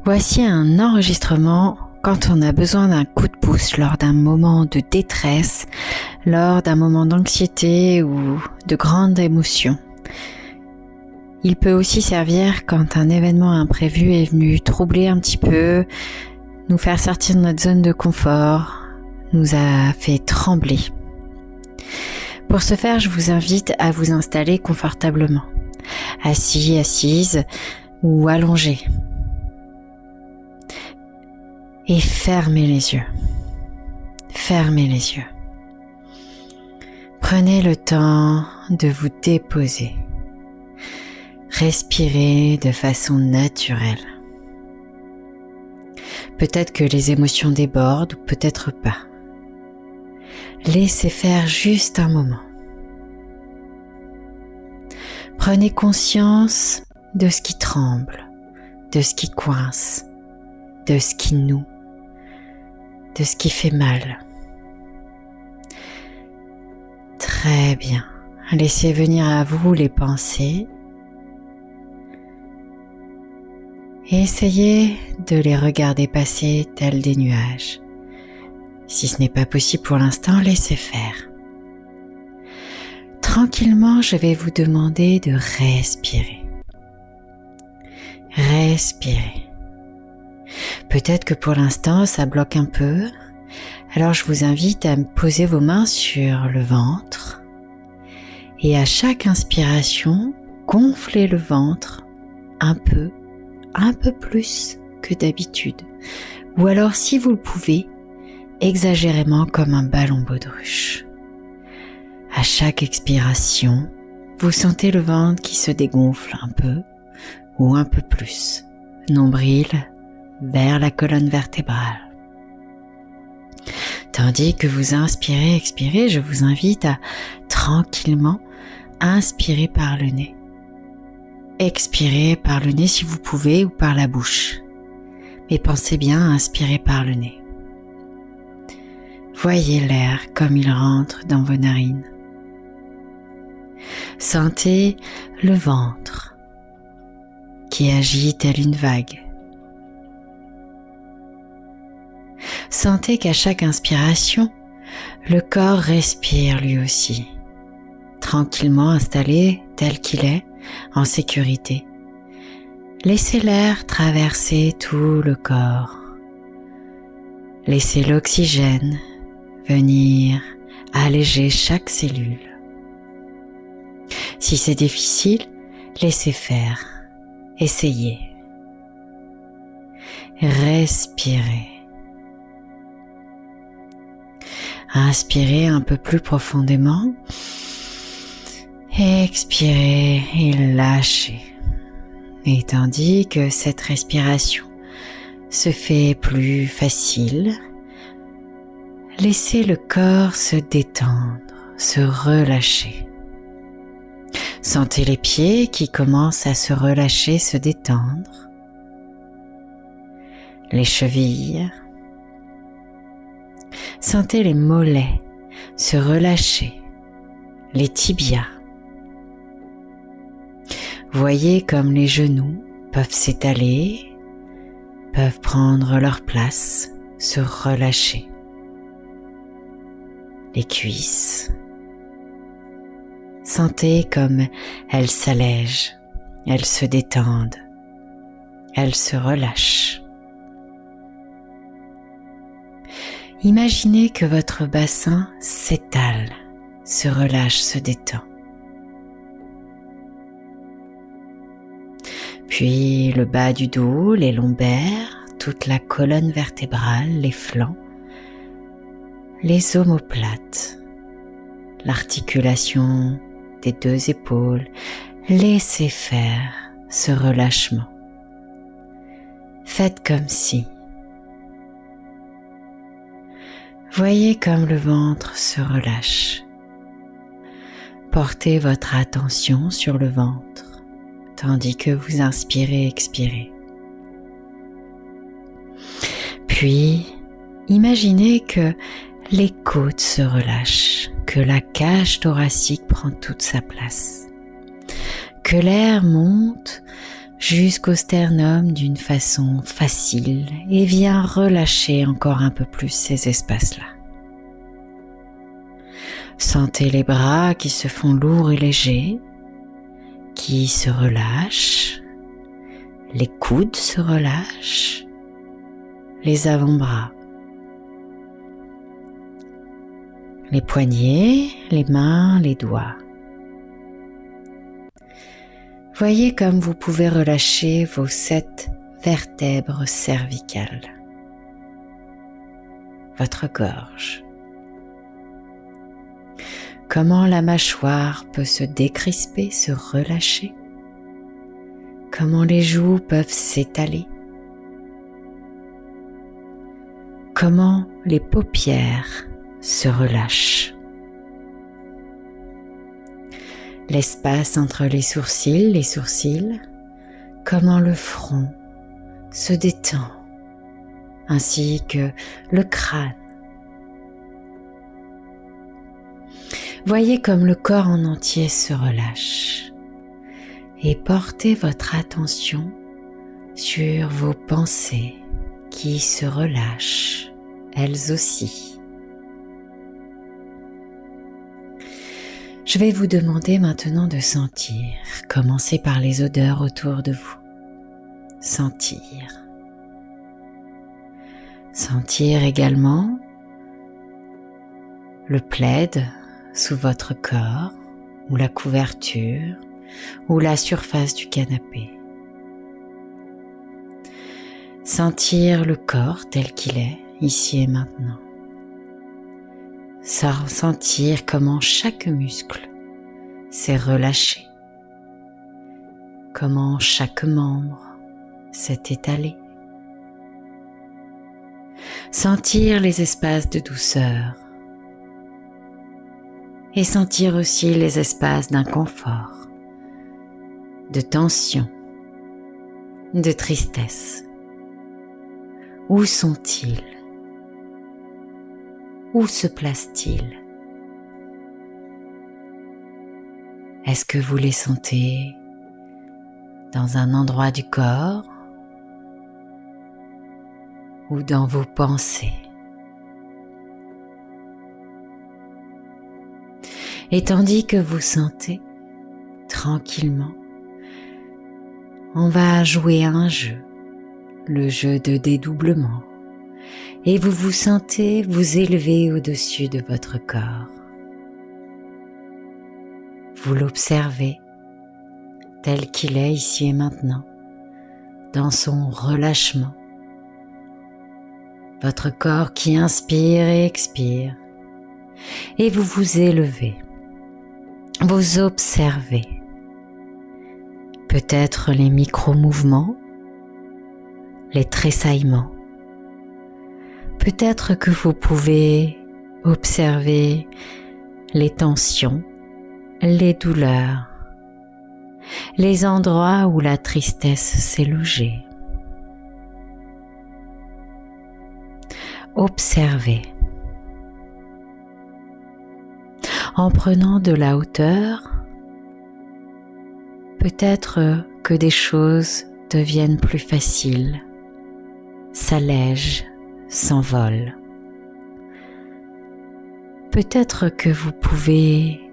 Voici un enregistrement quand on a besoin d'un coup de pouce lors d'un moment de détresse, lors d'un moment d'anxiété ou de grande émotion. Il peut aussi servir quand un événement imprévu est venu troubler un petit peu, nous faire sortir de notre zone de confort, nous a fait trembler. Pour ce faire, je vous invite à vous installer confortablement, assis, assise ou allongé. Et fermez les yeux. Fermez les yeux. Prenez le temps de vous déposer. Respirez de façon naturelle. Peut-être que les émotions débordent ou peut-être pas. Laissez faire juste un moment. Prenez conscience de ce qui tremble, de ce qui coince, de ce qui noue, de ce qui fait mal. Très bien. Laissez venir à vous les pensées et essayez de les regarder passer tels des nuages. Si ce n'est pas possible pour l'instant, laissez faire. Tranquillement, je vais vous demander de respirer. Respirez. Peut-être que pour l'instant, ça bloque un peu. Alors je vous invite à poser vos mains sur le ventre et à chaque inspiration, gonflez le ventre un peu plus que d'habitude. Ou alors, si vous le pouvez, exagérément comme un ballon baudruche. À chaque expiration, vous sentez le ventre qui se dégonfle un peu ou un peu plus. Nombril vers la colonne vertébrale. Tandis que vous inspirez, expirez, je vous invite à tranquillement inspirer par le nez. Expirez par le nez si vous pouvez ou par la bouche. Mais pensez bien à inspirer par le nez. Voyez l'air comme il rentre dans vos narines. Sentez le ventre qui agit telle une vague. Sentez qu'à chaque inspiration, le corps respire lui aussi, tranquillement installé tel qu'il est, en sécurité. Laissez l'air traverser tout le corps. Laissez l'oxygène venir alléger chaque cellule. Si c'est difficile, laissez faire. Essayez. Respirez. Inspirez un peu plus profondément. Expirez et lâchez. Et tandis que cette respiration se fait plus facile, laissez le corps se détendre, se relâcher. Sentez les pieds qui commencent à se relâcher, se détendre. Les chevilles. Sentez les mollets se relâcher, les tibias. Voyez comme les genoux peuvent s'étaler, peuvent prendre leur place, se relâcher. Les cuisses. Sentez comme elles s'allègent, elles se détendent, elles se relâchent. Imaginez que votre bassin s'étale, se relâche, se détend. Puis le bas du dos, les lombaires, toute la colonne vertébrale, les flancs, les omoplates, l'articulation des deux épaules. Laissez faire ce relâchement. Faites comme si. Voyez comme le ventre se relâche. Portez votre attention sur le ventre, tandis que vous inspirez et expirez. Puis, imaginez que les côtes se relâchent, que la cage thoracique prend toute sa place, que l'air monte jusqu'au sternum d'une façon facile et viens relâcher encore un peu plus ces espaces-là. Sentez les bras qui se font lourds et légers, qui se relâchent, les coudes se relâchent, les avant-bras, les poignets, les mains, les doigts. Voyez comme vous pouvez relâcher vos 7 vertèbres cervicales, votre gorge. Comment la mâchoire peut se décrisper, se relâcher. Comment les joues peuvent s'étaler. Comment les paupières se relâchent. L'espace entre les sourcils, comment le front se détend, ainsi que le crâne. Voyez comme le corps en entier se relâche et portez votre attention sur vos pensées qui se relâchent, elles aussi. Je vais vous demander maintenant de sentir. Commencez par les odeurs autour de vous. Sentir. Sentir également le plaid sous votre corps, ou la couverture, ou la surface du canapé. Sentir le corps tel qu'il est, ici et maintenant. Sentir comment chaque muscle s'est relâché, comment chaque membre s'est étalé. Sentir les espaces de douceur et sentir aussi les espaces d'inconfort, de tension, de tristesse. Où sont-ils? Où se placent-ils? Est-ce que vous les sentez dans un endroit du corps ou dans vos pensées? Et tandis que vous sentez tranquillement, on va jouer à un jeu, le jeu de dédoublement, et vous vous sentez vous élever au-dessus de votre corps. Vous l'observez tel qu'il est ici et maintenant, dans son relâchement. Votre corps qui inspire et expire, et vous vous élevez. Vous observez peut-être les micro-mouvements, les tressaillements. Peut-être que vous pouvez observer les tensions, les douleurs, les endroits où la tristesse s'est logée. Observez. En prenant de la hauteur, peut-être que des choses deviennent plus faciles, s'allègent, s'envolent. Peut-être que vous pouvez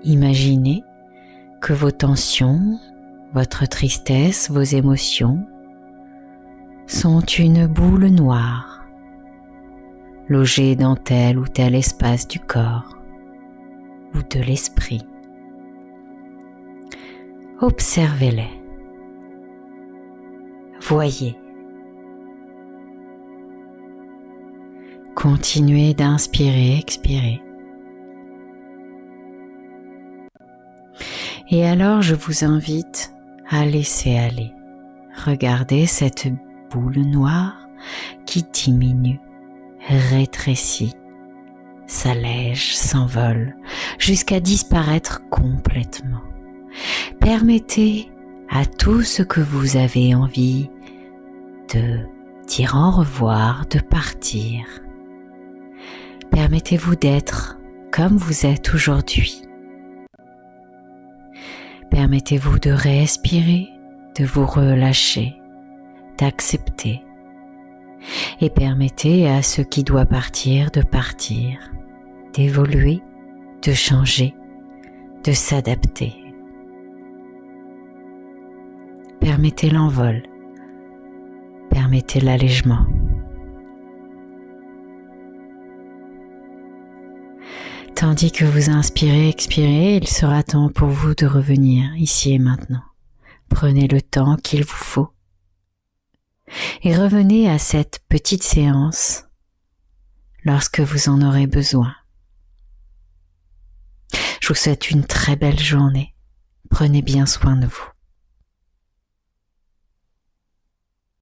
imaginer que vos tensions, votre tristesse, vos émotions sont une boule noire, logée dans tel ou tel espace du corps ou de l'esprit. Observez-les. Voyez. Continuez d'inspirer, expirer. Et alors je vous invite à laisser aller. Regardez cette boule noire qui diminue, rétrécit, s'allège, s'envole, jusqu'à disparaître complètement. Permettez à tout ce que vous avez envie de dire au revoir, de partir. Permettez-vous d'être comme vous êtes aujourd'hui. Permettez-vous de respirer, de vous relâcher, d'accepter et permettez à ce qui doit partir de partir, d'évoluer, de changer, de s'adapter. Permettez l'envol, permettez l'allègement. Tandis que vous inspirez, expirez, il sera temps pour vous de revenir ici et maintenant. Prenez le temps qu'il vous faut et revenez à cette petite séance lorsque vous en aurez besoin. Je vous souhaite une très belle journée. Prenez bien soin de vous.